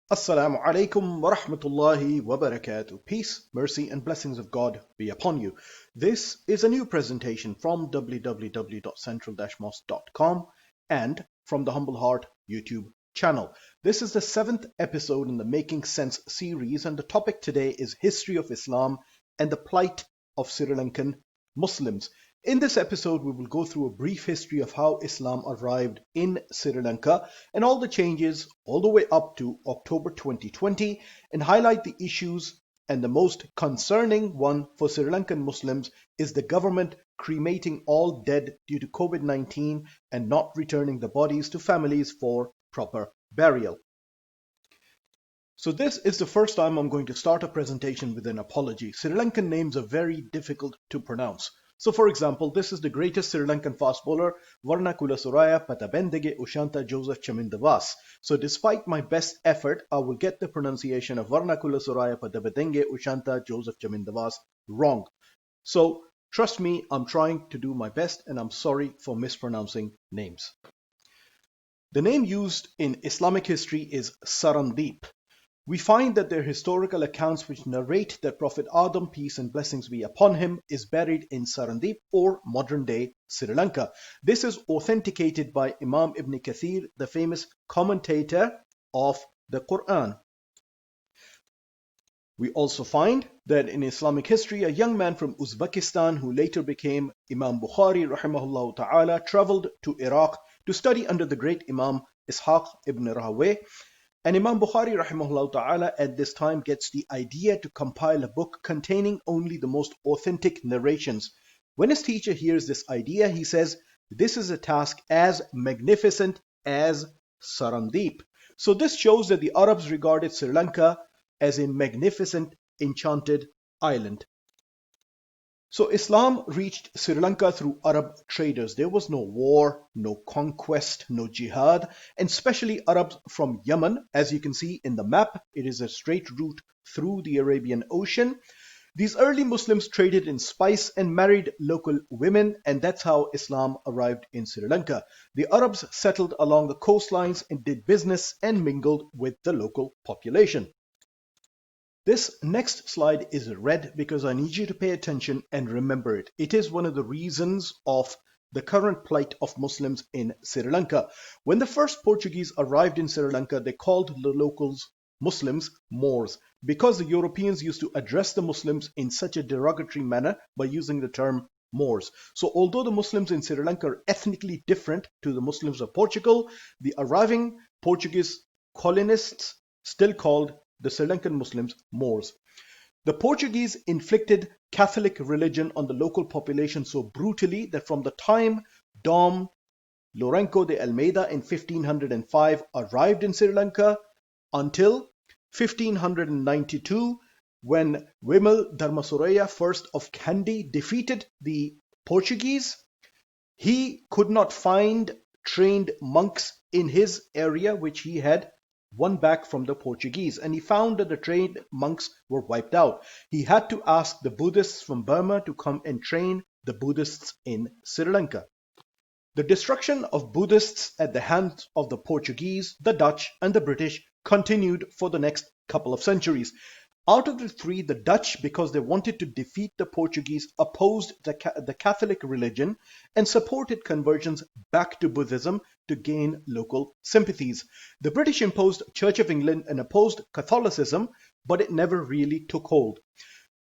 Assalamu alaikum wa rahmatullahi wa barakatuh. Peace, mercy, and blessings of God be upon you. This is a new presentation from www.central-mosque.com and from the Humble Heart YouTube channel. This is the 7th episode in the Making Sense series, and the topic today is History of Islam and the Plight of Sri Lankan Muslims. In this episode, we will go through a brief history of how Islam arrived in Sri Lanka and all the changes all the way up to October 2020 and highlight the issues, and the most concerning one for Sri Lankan Muslims is the government cremating all dead due to COVID-19 and not returning the bodies to families for proper burial. So this is the first time I'm going to start a presentation with an apology. Sri Lankan names are very difficult to pronounce. So for example, this is the greatest Sri Lankan fast bowler, Varnakula Suraya Patabendege Ushanta Joseph Chamindavas. So despite my best effort, I will get the pronunciation of Varnakula Suraya Patabendege Ushanta Joseph Chamindavas wrong. So trust me, I'm trying to do my best and I'm sorry for mispronouncing names. The name used in Islamic history is Sarandeep. We find that there are historical accounts which narrate that Prophet Adam, peace and blessings be upon him, is buried in Sarandeep or modern-day Sri Lanka. This is authenticated by Imam Ibn Kathir, the famous commentator of the Quran. We also find that in Islamic history, a young man from Uzbekistan who later became Imam Bukhari rahimahullah ta'ala traveled to Iraq to study under the great Imam Ishaq ibn Rahawayh. And Imam Bukhari rahimahullah ta'ala at this time gets the idea to compile a book containing only the most authentic narrations. When his teacher hears this idea, he says, this is a task as magnificent as Sarandeep. So this shows that the Arabs regarded Sri Lanka as a magnificent, enchanted island. So Islam reached Sri Lanka through Arab traders. There was no war, no conquest, no jihad, and especially Arabs from Yemen. As you can see in the map, it is a straight route through the Arabian Ocean. These early Muslims traded in spice and married local women, and that's how Islam arrived in Sri Lanka. The Arabs settled along the coastlines and did business and mingled with the local population. This next slide is red because I need you to pay attention and remember it. It is one of the reasons of the current plight of Muslims in Sri Lanka. When the first Portuguese arrived in Sri Lanka, they called the locals Muslims Moors because the Europeans used to address the Muslims in such a derogatory manner by using the term Moors. So although the Muslims in Sri Lanka are ethnically different to the Muslims of Portugal, the arriving Portuguese colonists still called the Sri Lankan Muslims Moors. The Portuguese inflicted Catholic religion on the local population so brutally that from the time Dom Lourenço de Almeida in 1505 arrived in Sri Lanka until 1592, when Wimal Dharmasuraya I of Kandy defeated the Portuguese, he could not find trained monks in his area which he had won back from the Portuguese, and he found that the trained monks were wiped out. He had to ask the Buddhists from Burma to come and train the Buddhists in Sri Lanka. The destruction of Buddhists at the hands of the Portuguese, the Dutch, and the British continued for the next couple of centuries. Out of the three, the Dutch, because they wanted to defeat the Portuguese, opposed the Catholic religion and supported conversions back to Buddhism to gain local sympathies. The British imposed Church of England and opposed Catholicism, but it never really took hold.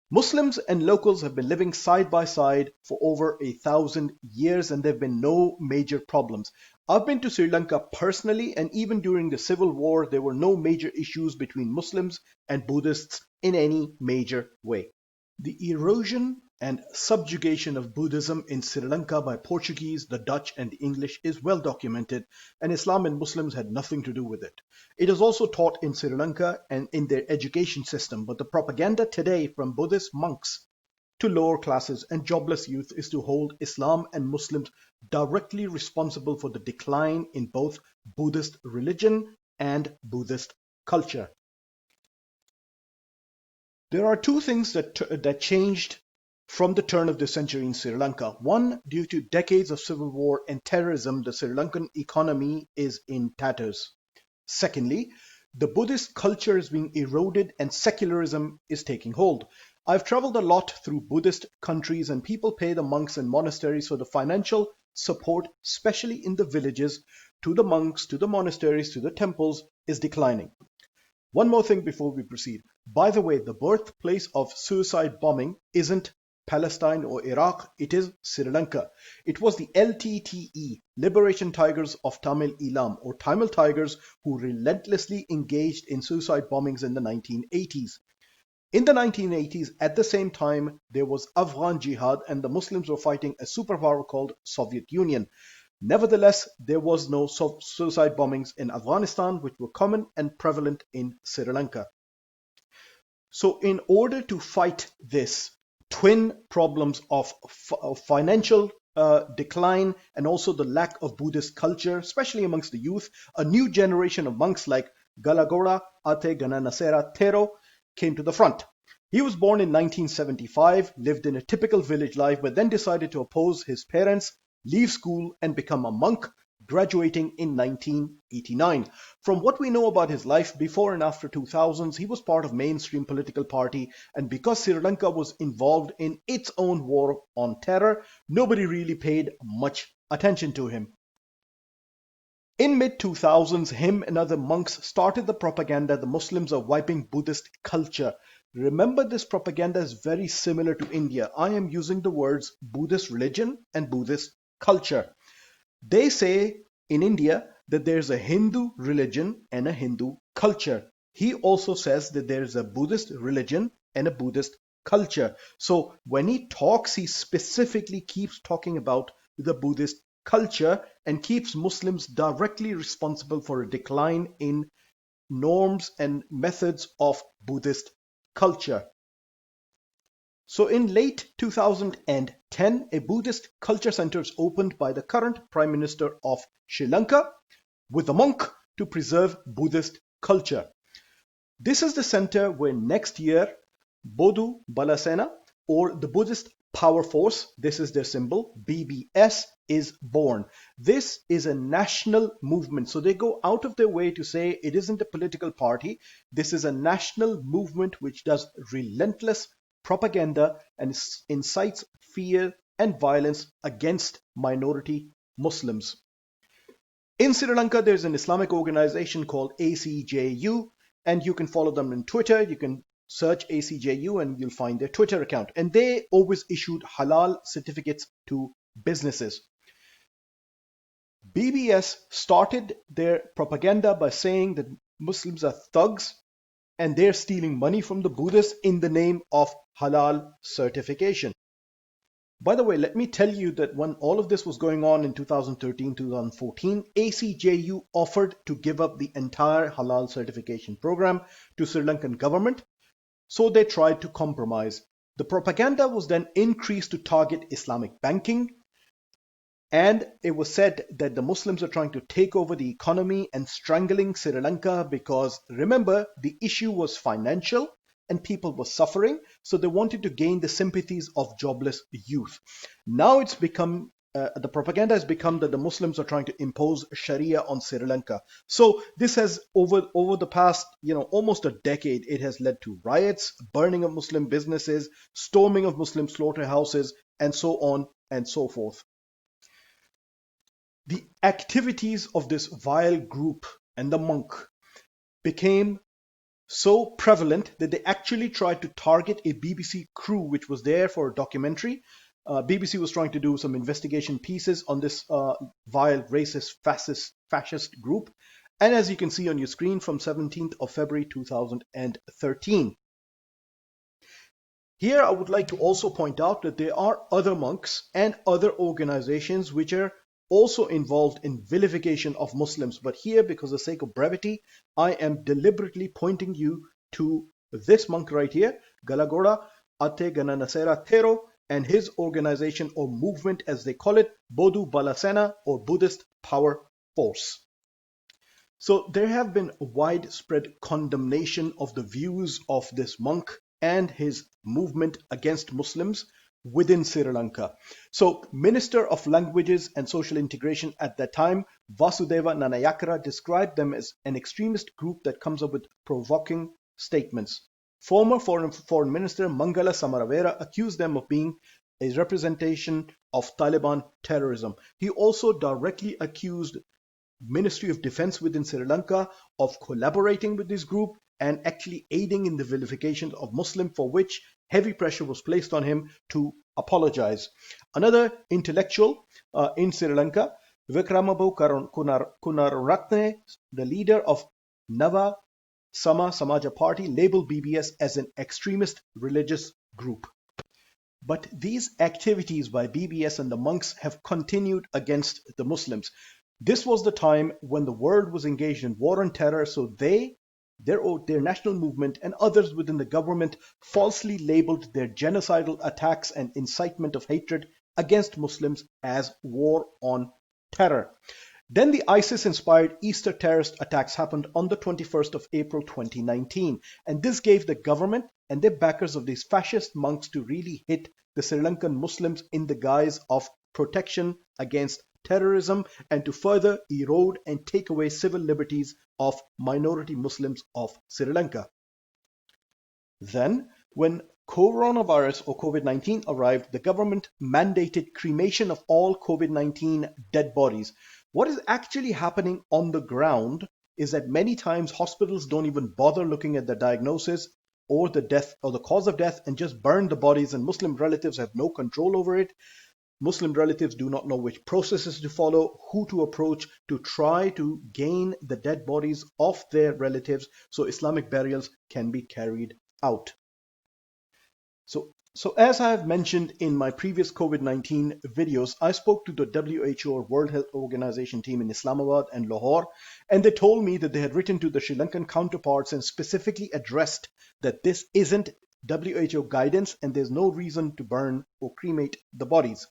Muslims and locals have been living side by side for over 1,000 years and there have been no major problems. I've been to Sri Lanka personally, and even during the civil war there were no major issues between Muslims and Buddhists in any major way. The erosion and subjugation of Buddhism in Sri Lanka by Portuguese, the Dutch and the English is well documented, and Islam and Muslims had nothing to do with it. It is also taught in Sri Lanka and in their education system, but the propaganda today from Buddhist monks to lower classes and jobless youth is to hold Islam and Muslims directly responsible for the decline in both Buddhist religion and Buddhist culture. There are two things that changed from the turn of the century in Sri Lanka. One, due to decades of civil war and terrorism, the Sri Lankan economy is in tatters. Secondly, the Buddhist culture is being eroded and secularism is taking hold. I've traveled a lot through Buddhist countries, and people pay the monks and monasteries for the financial support, especially in the villages, to the monks, to the monasteries, to the temples, is declining. One more thing before we proceed. By the way, the birthplace of suicide bombing isn't Palestine or Iraq, it is Sri Lanka. It was the LTTE, Liberation Tigers of Tamil Eelam, or Tamil Tigers, who relentlessly engaged in suicide bombings in the 1980s. In the 1980s, at the same time, there was Afghan Jihad and the Muslims were fighting a superpower called Soviet Union. Nevertheless, there was no suicide bombings in Afghanistan, which were common and prevalent in Sri Lanka. So in order to fight this twin problems of financial decline and also the lack of Buddhist culture, especially amongst the youth, a new generation of monks like Galagora Ate Gananasera Thero came to the front. He was born in 1975, lived in a typical village life, but then decided to oppose his parents, leave school and become a monk, graduating in 1989. From what we know about his life before and after 2000s, he was part of mainstream political party, and because Sri Lanka was involved in its own war on terror, nobody really paid much attention to him. In mid-2000s, him and other monks started the propaganda the Muslims are wiping Buddhist culture. Remember, this propaganda is very similar to India. I am using the words Buddhist religion and Buddhist culture. They say in India that there's a Hindu religion and a Hindu culture. He also says that there's a Buddhist religion and a Buddhist culture. So when he talks, he specifically keeps talking about the Buddhist culture and keeps Muslims directly responsible for a decline in norms and methods of Buddhist culture. So in late 2010, a Buddhist culture center is opened by the current Prime Minister of Sri Lanka with a monk to preserve Buddhist culture. This is the center where next year Bodhu Balasena, or the Buddhist Power Force, this is their symbol, BBS, is born. This is a national movement. So they go out of their way to say it isn't a political party. This is a national movement which does relentless propaganda and incites fear and violence against minority Muslims. In Sri Lanka, there's an Islamic organization called ACJU, and you can follow them on Twitter. You can search ACJU and you'll find their Twitter account. And they always issued halal certificates to businesses. BBS started their propaganda by saying that Muslims are thugs and they're stealing money from the Buddhists in the name of halal certification. By the way, let me tell you that when all of this was going on in 2013-2014, ACJU offered to give up the entire halal certification program to Sri Lankan government. So they tried to compromise. The propaganda was then increased to target Islamic banking, and it was said that the Muslims are trying to take over the economy and strangling Sri Lanka because, remember, the issue was financial and people were suffering, so they wanted to gain the sympathies of jobless youth. Now it's become the propaganda has become that the Muslims are trying to impose Sharia on Sri Lanka. So this has over the past, almost a decade, it has led to riots, burning of Muslim businesses, storming of Muslim slaughterhouses, and so on and so forth. The activities of this vile group and the monk became so prevalent that they actually tried to target a BBC crew which was there for a documentary. BBC was trying to do some investigation pieces on this vile, racist, fascist group. And as you can see on your screen, from 17th of February 2013. Here I would like to also point out that there are other monks and other organizations which are also involved in vilification of Muslims. But here, because of the sake of brevity, I am deliberately pointing you to this monk right here, Galagora Ate Gananasera Thero, and his organization or movement, as they call it, Bodhu Balasena, or Buddhist Power Force. So there have been widespread condemnation of the views of this monk and his movement against Muslims within Sri Lanka. So, Minister of Languages and Social Integration at that time, Vasudeva Nanayakara, described them as an extremist group that comes up with provoking statements. Former Foreign Minister Mangala Samaravera accused them of being a representation of Taliban terrorism. He also directly accused Ministry of Defense within Sri Lanka of collaborating with this group and actually aiding in the vilification of Muslim, for which heavy pressure was placed on him to apologize. Another intellectual in Sri Lanka, Vikramabu Kunaratne, the leader of Nava Sama Samaja Party, labeled BBS as an extremist religious group. But these activities by BBS and the monks have continued against the Muslims. This was the time when the world was engaged in war on terror, so their national movement and others within the government falsely labeled their genocidal attacks and incitement of hatred against Muslims as war on terror. Then the ISIS-inspired Easter terrorist attacks happened on the 21st of April 2019, and this gave the government and their backers of these fascist monks to really hit the Sri Lankan Muslims in the guise of protection against terrorism and to further erode and take away civil liberties of minority Muslims of Sri Lanka. Then, when coronavirus or COVID-19 arrived, the government mandated cremation of all COVID-19 dead bodies. What is actually happening on the ground is that many times hospitals don't even bother looking at the diagnosis or the death or the cause of death and just burn the bodies, and Muslim relatives have no control over it. Muslim relatives do not know which processes to follow, who to approach to try to gain the dead bodies of their relatives so Islamic burials can be carried out. So as I have mentioned in my previous COVID-19 videos, I spoke to the WHO or World Health Organization team in Islamabad and Lahore, and they told me that they had written to the Sri Lankan counterparts and specifically addressed that this isn't WHO guidance and there's no reason to burn or cremate the bodies.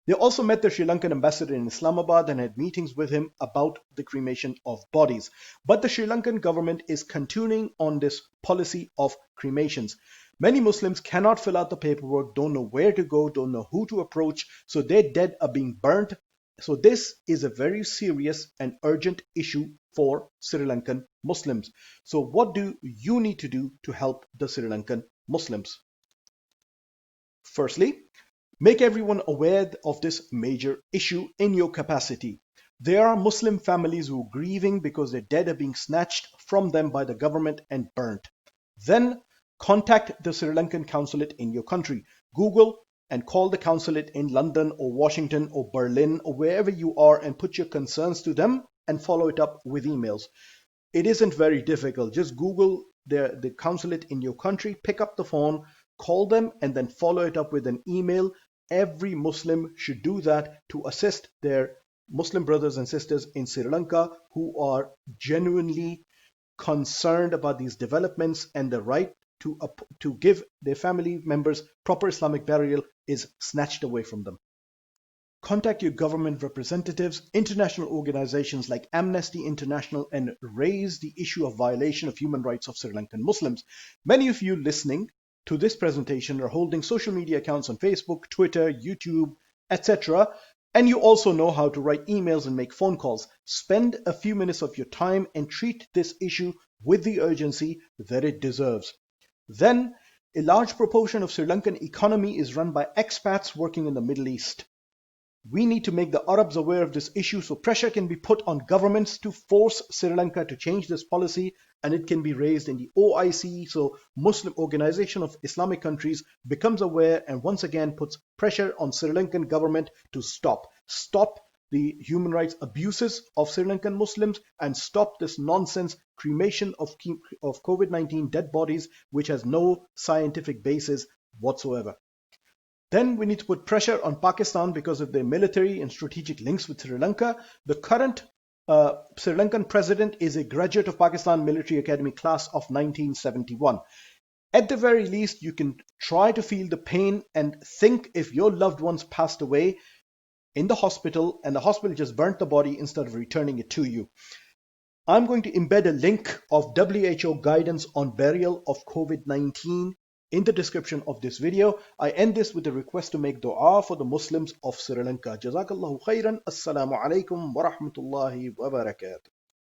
They also met the Sri Lankan ambassador in Islamabad and had meetings with him about the cremation of bodies. But the Sri Lankan government is continuing on this policy of cremations. Many Muslims cannot fill out the paperwork, don't know where to go, don't know who to approach, so their dead are being burnt. So this is a very serious and urgent issue for Sri Lankan Muslims. So what do you need to do to help the Sri Lankan Muslims? Firstly, make everyone aware of this major issue in your capacity. There are Muslim families who are grieving because their dead are being snatched from them by the government and burnt. Then contact the Sri Lankan consulate in your country. Google and call the consulate in London or Washington or Berlin or wherever you are and put your concerns to them and follow it up with emails. It isn't very difficult. Just Google the consulate in your country, pick up the phone, call them, and then follow it up with an email. Every Muslim should do that to assist their Muslim brothers and sisters in Sri Lanka who are genuinely concerned about these developments, and the right to give their family members proper Islamic burial is snatched away from them. Contact your government representatives, international organizations like Amnesty International, and raise the issue of violation of human rights of Sri Lankan Muslims. Many of you listening to this presentation are holding social media accounts on Facebook, Twitter, YouTube, etc. And you also know how to write emails and make phone calls. Spend a few minutes of your time and treat this issue with the urgency that it deserves. Then, a large proportion of Sri Lankan economy is run by expats working in the Middle East. We need to make the Arabs aware of this issue so pressure can be put on governments to force Sri Lanka to change this policy, and it can be raised in the OIC so Muslim Organization of Islamic Countries becomes aware and once again puts pressure on Sri Lankan government to stop the human rights abuses of Sri Lankan Muslims and stop this nonsense cremation of COVID-19 dead bodies which has no scientific basis whatsoever. Then we need to put pressure on Pakistan because of their military and strategic links with Sri Lanka. The current Sri Lankan president is a graduate of Pakistan Military Academy class of 1971. At the very least, you can try to feel the pain and think if your loved ones passed away in the hospital and the hospital just burnt the body instead of returning it to you. I'm going to embed a link of WHO guidance on burial of COVID-19 in the description of this video. I end this with a request to make dua for the Muslims of Sri Lanka. Jazakallahu khairan. Assalamu alaikum wa rahmatullahi wa barakatuh.